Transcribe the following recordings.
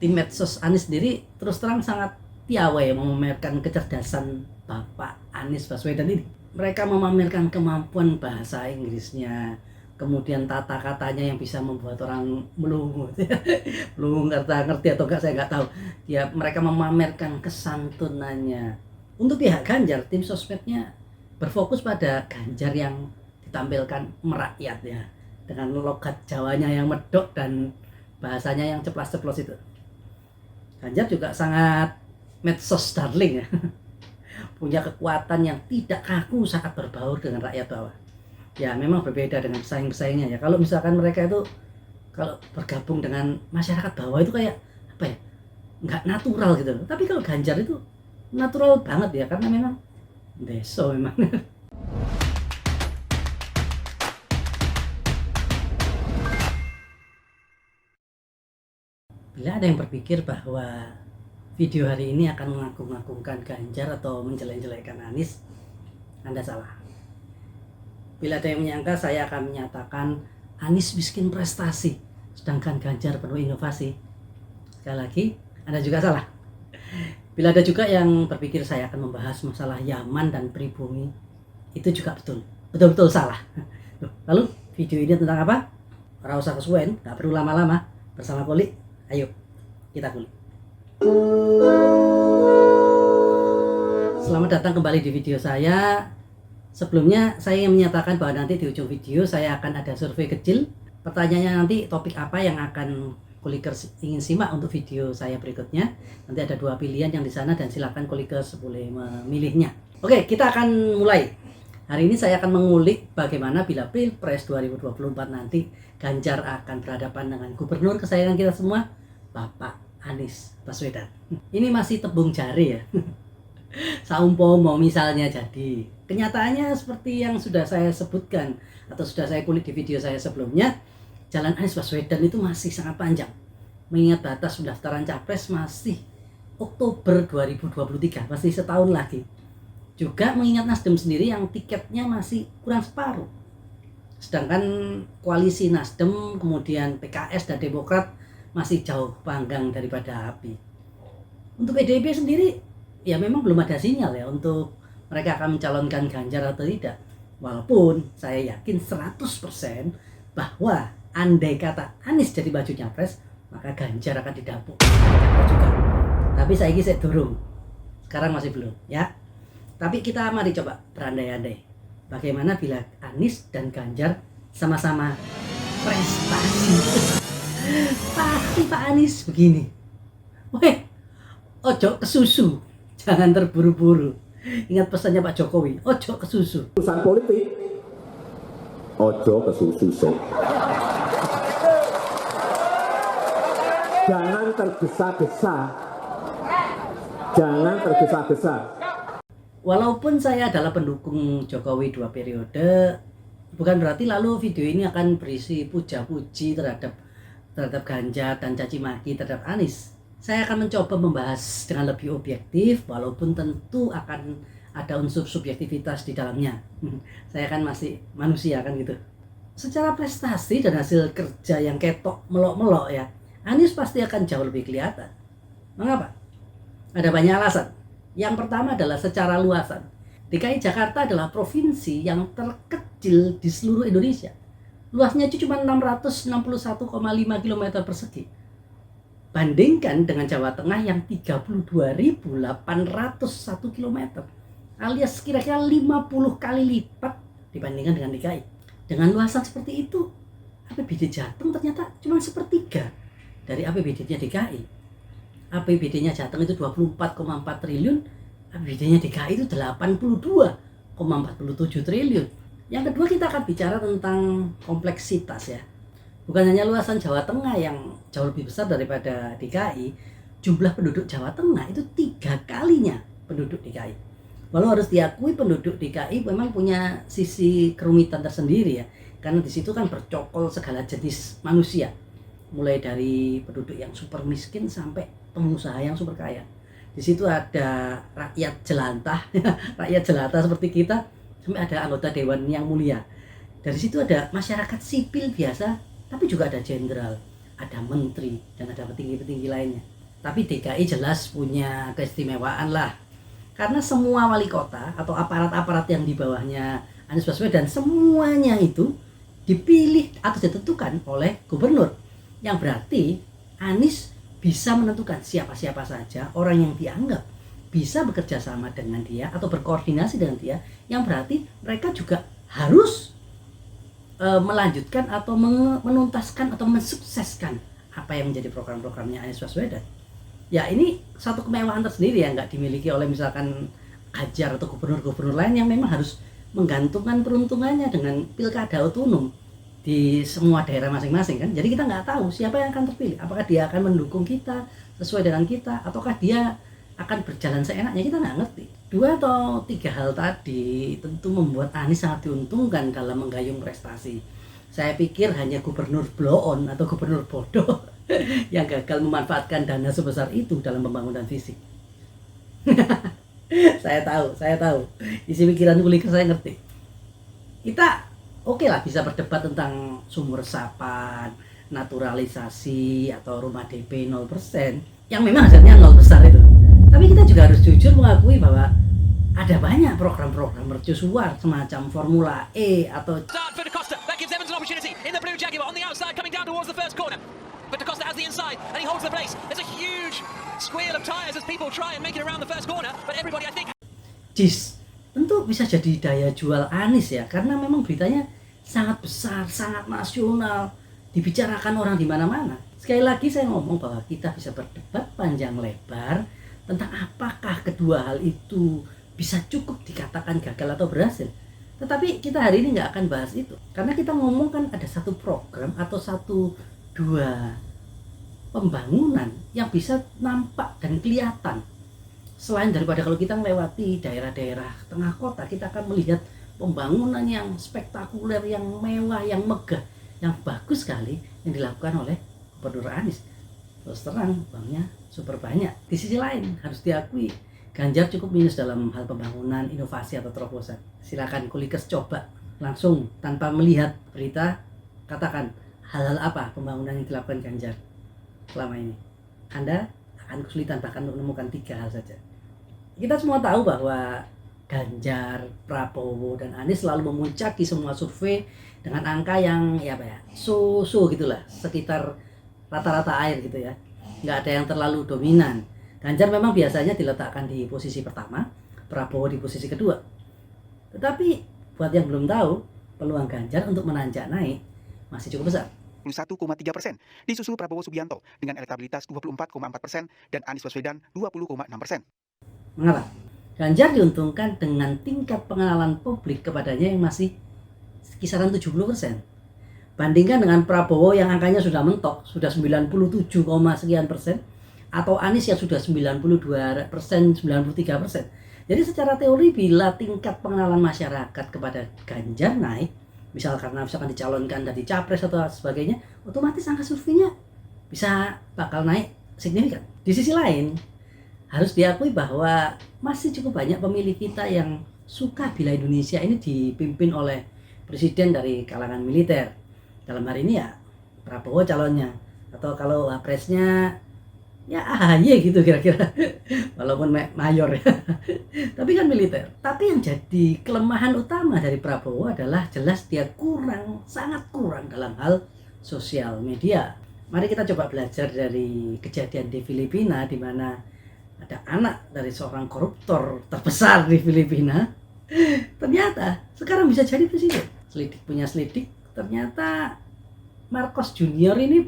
tim medsos Anies sendiri terus terang sangat piawai memamerkan kecerdasan Bapak Anies Baswedan ini. Mereka memamerkan kemampuan bahasa Inggrisnya, kemudian tata katanya yang bisa membuat orang melungu. Melungu ngerti atau enggak saya nggak tahu. Ya, mereka memamerkan kesantunannya. Untuk pihak Ganjar, tim sosmednya berfokus pada Ganjar yang ditampilkan merakyat ya, dengan logat Jawanya yang medok dan bahasanya yang ceplas-ceplos itu. Ganjar juga sangat medsos darling ya. Punya kekuatan yang tidak kaku saat berbaur dengan rakyat bawah. Ya memang berbeda dengan pesaing-pesaingnya ya. Kalau misalkan mereka itu kalau bergabung dengan masyarakat bawah itu kayak apa ya, nggak natural gitu. Tapi kalau Ganjar itu natural banget ya, karena memang deso memang. Bila ada yang berpikir bahwa video hari ini akan mengagung-agungkan Ganjar atau menjelek-jelekkan Anies, Anda salah. Bila ada yang menyangka saya akan menyatakan Anies miskin prestasi, sedangkan Ganjar penuh inovasi, sekali lagi, Anda juga salah. Bila ada juga yang berpikir saya akan membahas masalah Yaman dan pribumi, itu juga betul-betul salah. Lalu video ini tentang apa? Ora usah kesuwen, gak perlu lama-lama. Bersama Kulik, ayo kita kulik. Selamat datang kembali di video saya. Sebelumnya saya ingin menyatakan bahwa nanti di ujung video saya akan ada survei kecil. Pertanyaannya nanti topik apa yang akan Kulikers ingin simak untuk video saya berikutnya. Nanti ada 2 pilihan yang di sana dan silakan Kulikers boleh memilihnya. Oke, kita akan mulai. Hari ini saya akan mengulik bagaimana bila Pilpres 2024 nanti Ganjar akan berhadapan dengan gubernur kesayangan kita semua, Bapak Anies Baswedan. Ini masih tebung jari ya. Saumpama misalnya jadi. Kenyataannya seperti yang sudah saya sebutkan atau sudah saya kulik di video saya sebelumnya, jalan Anies Baswedan itu masih sangat panjang. Mengingat batas pendaftaran capres masih Oktober 2023, masih setahun lagi. Juga mengingat Nasdem sendiri yang tiketnya masih kurang separuh. Sedangkan koalisi Nasdem, kemudian PKS dan Demokrat masih jauh panggang daripada api. Untuk PDIP sendiri, ya memang belum ada sinyal ya untuk mereka akan mencalonkan Ganjar atau tidak. Walaupun saya yakin 100% bahwa andai kata Anies jadi maju nyapres, maka Ganjar akan didapuk juga. Tapi saya ini durung. Sekarang masih belum ya. Tapi kita mari coba berandai-andai. Bagaimana bila Anies dan Ganjar sama-sama prestasi? Pasti Pak Anies begini. Weh, ojo kesusu, jangan terburu-buru. Ingat pesannya Pak Jokowi, ojo kesusu. Urusan politik, ojo kesusu sih. Jangan tergesa-gesa. Jangan tergesa-gesa. Walaupun saya adalah pendukung Jokowi 2 periode, bukan berarti lalu video ini akan berisi puja-puji terhadap Ganjar dan caci maki terhadap Anies. Saya akan mencoba membahas dengan lebih objektif, walaupun tentu akan ada unsur subjektivitas di dalamnya. Saya kan masih manusia kan gitu. Secara prestasi dan hasil kerja yang ketok melok-melok ya, Anies pasti akan jauh lebih kelihatan. Mengapa? Ada banyak alasan. Yang pertama adalah secara luasan. DKI Jakarta adalah provinsi yang terkecil di seluruh Indonesia. Luasnya itu cuma 661,5 km persegi. Bandingkan dengan Jawa Tengah yang 32.801 km, alias kira-kira 50 kali lipat dibandingkan dengan DKI. Dengan luasan seperti itu, APBD Jateng ternyata cuma sepertiga dari APBD-nya DKI. APBD-nya Jateng itu 24,4 triliun, APBD-nya DKI itu 82,47 triliun. Yang kedua, kita akan bicara tentang kompleksitas ya. Bukan hanya luasan Jawa Tengah yang jauh lebih besar daripada DKI, jumlah penduduk Jawa Tengah itu 3 kalinya penduduk DKI. Walau harus diakui penduduk DKI memang punya sisi kerumitan tersendiri ya, karena di situ kan bercokol segala jenis manusia, mulai dari penduduk yang super miskin sampai pengusaha yang super kaya. Di situ ada rakyat jelantah, rakyat jelantah seperti kita, sampai ada anggota dewan yang mulia. Dari situ ada masyarakat sipil biasa, tapi juga ada jenderal, ada menteri, dan ada petinggi-petinggi lainnya. Tapi DKI jelas punya keistimewaan lah. Karena semua wali kota atau aparat-aparat yang di bawahnya Anies Baswedan, semuanya itu dipilih atau ditentukan oleh gubernur. Yang berarti Anies bisa menentukan siapa-siapa saja orang yang dianggap bisa bekerja sama dengan dia atau berkoordinasi dengan dia, yang berarti mereka juga harus melanjutkan atau menuntaskan atau mensukseskan apa yang menjadi program-programnya Anies Baswedan. Ya ini satu kemewahan tersendiri yang nggak dimiliki oleh misalkan Ganjar atau gubernur-gubernur lain yang memang harus menggantungkan peruntungannya dengan pilkada otonom di semua daerah masing-masing kan. Jadi kita nggak tahu siapa yang akan terpilih. Apakah dia akan mendukung kita sesuai dengan kita, ataukah dia akan berjalan seenaknya, kita nggak ngerti. 2 atau 3 hal tadi tentu membuat Anies sangat diuntungkan dalam menggayung prestasi. Saya pikir hanya gubernur blow on atau gubernur bodoh yang gagal memanfaatkan dana sebesar itu dalam pembangunan fisik. Saya tahu. Isi pikiran kuliker saya ngerti. Kita oke lah bisa berdebat tentang sumber resapan, naturalisasi, atau rumah DP 0%, yang memang hasilnya 0 besar itu. Tapi kita juga harus jujur mengakui bahwa ada banyak program-program mercusuar semacam Formula E atau Start for Da Costa. That gives Evans an opportunity in the blue Jaguar on the outside, coming down towards the first corner. But Da Costa has the inside and he holds the place. There's a huge squeal of tyres as people try and make it around the first corner. But everybody, I think, JIS. Tentu bisa jadi daya jual Anies ya, karena memang beritanya sangat besar, sangat nasional, dibicarakan orang di mana-mana. Sekali lagi saya ngomong bahwa kita bisa berdebat panjang lebar tentang apakah kedua hal itu bisa cukup dikatakan gagal atau berhasil. Tetapi kita hari ini nggak akan bahas itu, karena kita ngomong kan ada satu program atau 1-2 pembangunan yang bisa nampak dan kelihatan. Selain daripada kalau kita melewati daerah-daerah tengah kota, kita akan melihat pembangunan yang spektakuler, yang mewah, yang megah, yang bagus sekali yang dilakukan oleh Gubernur Anies. Terus terang, uangnya super banyak. Di sisi lain harus diakui Ganjar cukup minus dalam hal pembangunan, inovasi atau terobosan. Silakan kulikers coba langsung tanpa melihat berita, katakan hal-hal apa pembangunan yang dilakukan Ganjar selama ini. Anda akan kesulitan bahkan untuk menemukan 3 hal saja. Kita semua tahu bahwa Ganjar, Prabowo, dan Anies selalu memuncaki semua survei dengan angka yang so-so gitulah, sekitar rata-rata air gitu ya. Nggak ada yang terlalu dominan. Ganjar memang biasanya diletakkan di posisi pertama, Prabowo di posisi kedua. Tetapi buat yang belum tahu, peluang Ganjar untuk menanjak naik masih cukup besar. 1,3%, disusul Prabowo Subianto dengan elektabilitas 24,4% dan Anies Baswedan 20,6%. Mengapa? Ganjar diuntungkan dengan tingkat pengenalan publik kepadanya yang masih kisaran 70%. Bandingkan dengan Prabowo yang angkanya sudah mentok, sudah 97, sekian persen, atau Anies yang sudah 92%, 93%. Jadi secara teori bila tingkat pengenalan masyarakat kepada Ganjar naik, misalkan dicalonkan dari capres atau sebagainya, otomatis angka surveinya bisa bakal naik signifikan. Di sisi lain, harus diakui bahwa masih cukup banyak pemilih kita yang suka bila Indonesia ini dipimpin oleh presiden dari kalangan militer. Dalam hari ini ya Prabowo calonnya, atau kalau presnya ya AHY gitu kira-kira, walaupun mayor ya, tapi kan militer. Tapi yang jadi kelemahan utama dari Prabowo adalah jelas dia sangat kurang dalam hal sosial media. Mari kita coba belajar dari kejadian di Filipina, di mana ada anak dari seorang koruptor terbesar di Filipina, ternyata sekarang bisa jadi presiden. Selidik, ternyata Marcos Junior ini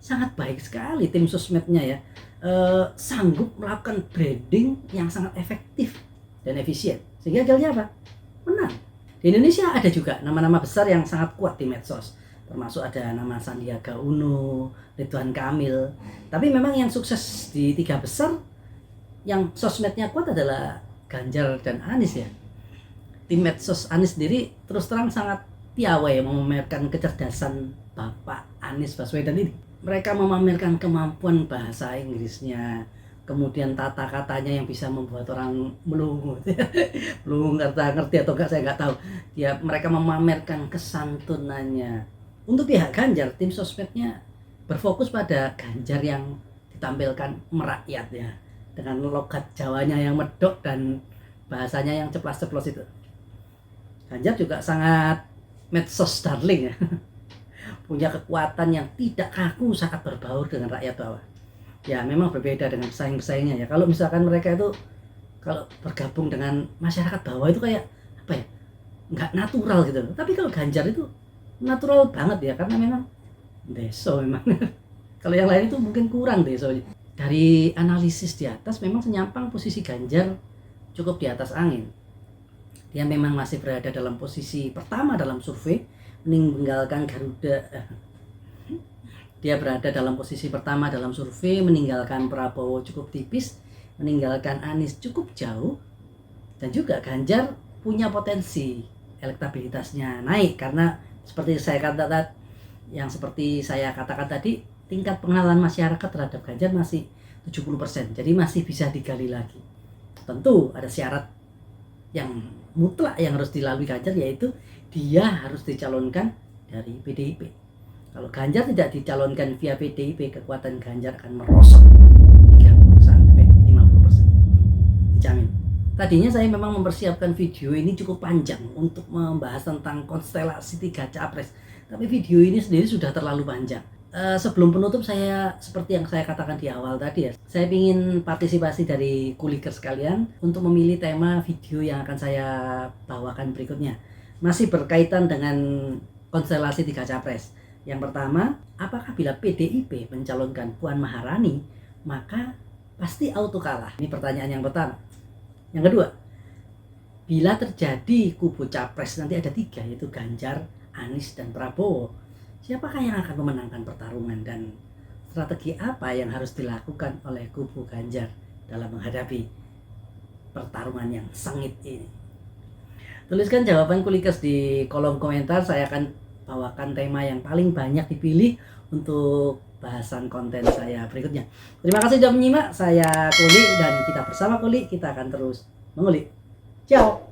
sangat baik sekali tim sosmednya ya, sanggup melakukan branding yang sangat efektif dan efisien, sehingga hasilnya apa? Menang. Di Indonesia ada juga nama-nama besar yang sangat kuat di medsos, termasuk ada nama Sandiaga Uno, Ridwan Kamil. Tapi memang yang sukses di 3 besar yang sosmednya kuat adalah Ganjar dan Anies ya. Tim medsos Anies sendiri terus terang sangat piawai memamerkan kecerdasan Bapak Anies Baswedan ini. Mereka memamerkan kemampuan bahasa Inggrisnya, kemudian tata katanya yang bisa membuat orang melungu. Melungu ngerti atau enggak saya nggak tahu. Mereka memamerkan kesantunannya. Untuk pihak Ganjar, tim sosmednya berfokus pada Ganjar yang ditampilkan merakyat ya, dengan logat Jawanya yang medok dan bahasanya yang ceplas-ceplos itu. Ganjar juga sangat medsos darling ya. Punya kekuatan yang tidak kaku saat berbaur dengan rakyat bawah. Ya memang berbeda dengan pesaing-pesaingnya ya. Kalau misalkan mereka itu kalau bergabung dengan masyarakat bawah itu kayak apa ya, nggak natural gitu. Tapi kalau Ganjar itu natural banget ya, karena memang deso memang. Kalau yang lain itu mungkin kurang desonya. Dari analisis di atas memang senyampang posisi Ganjar cukup di atas angin. Dia memang masih berada dalam posisi pertama dalam survei, meninggalkan Garuda. Dia berada dalam posisi pertama dalam survei, meninggalkan Prabowo cukup tipis, meninggalkan Anies cukup jauh, dan juga Ganjar punya potensi elektabilitasnya naik karena seperti saya katakan tadi, tingkat pengenalan masyarakat terhadap Ganjar masih 70%, jadi masih bisa digali lagi. Tentu ada syarat yang mutlak yang harus dilalui Ganjar, yaitu dia harus dicalonkan dari PDIP. Kalau Ganjar tidak dicalonkan via PDIP, kekuatan Ganjar akan merosot 30-50%. Dijamin. Tadinya saya memang mempersiapkan video ini cukup panjang untuk membahas tentang konstelasi 3 capres. Tapi video ini sendiri sudah terlalu panjang. Sebelum penutup, saya seperti yang saya katakan di awal tadi ya, saya ingin partisipasi dari kuliker sekalian untuk memilih tema video yang akan saya bawakan berikutnya. Masih berkaitan dengan konstelasi 3 capres. Yang pertama, apakah bila PDIP mencalonkan Puan Maharani, maka pasti auto kalah? Ini pertanyaan yang pertama. Yang kedua, bila terjadi kubu capres nanti ada 3, yaitu Ganjar, Anies, dan Prabowo, siapakah yang akan memenangkan pertarungan dan strategi apa yang harus dilakukan oleh kubu Ganjar dalam menghadapi pertarungan yang sengit ini? Tuliskan jawaban kulikers di kolom komentar. Saya akan bawakan tema yang paling banyak dipilih untuk bahasan konten saya berikutnya. Terima kasih sudah menyimak. Saya Kuli dan kita bersama Kuli kita akan terus mengulik. Ciao.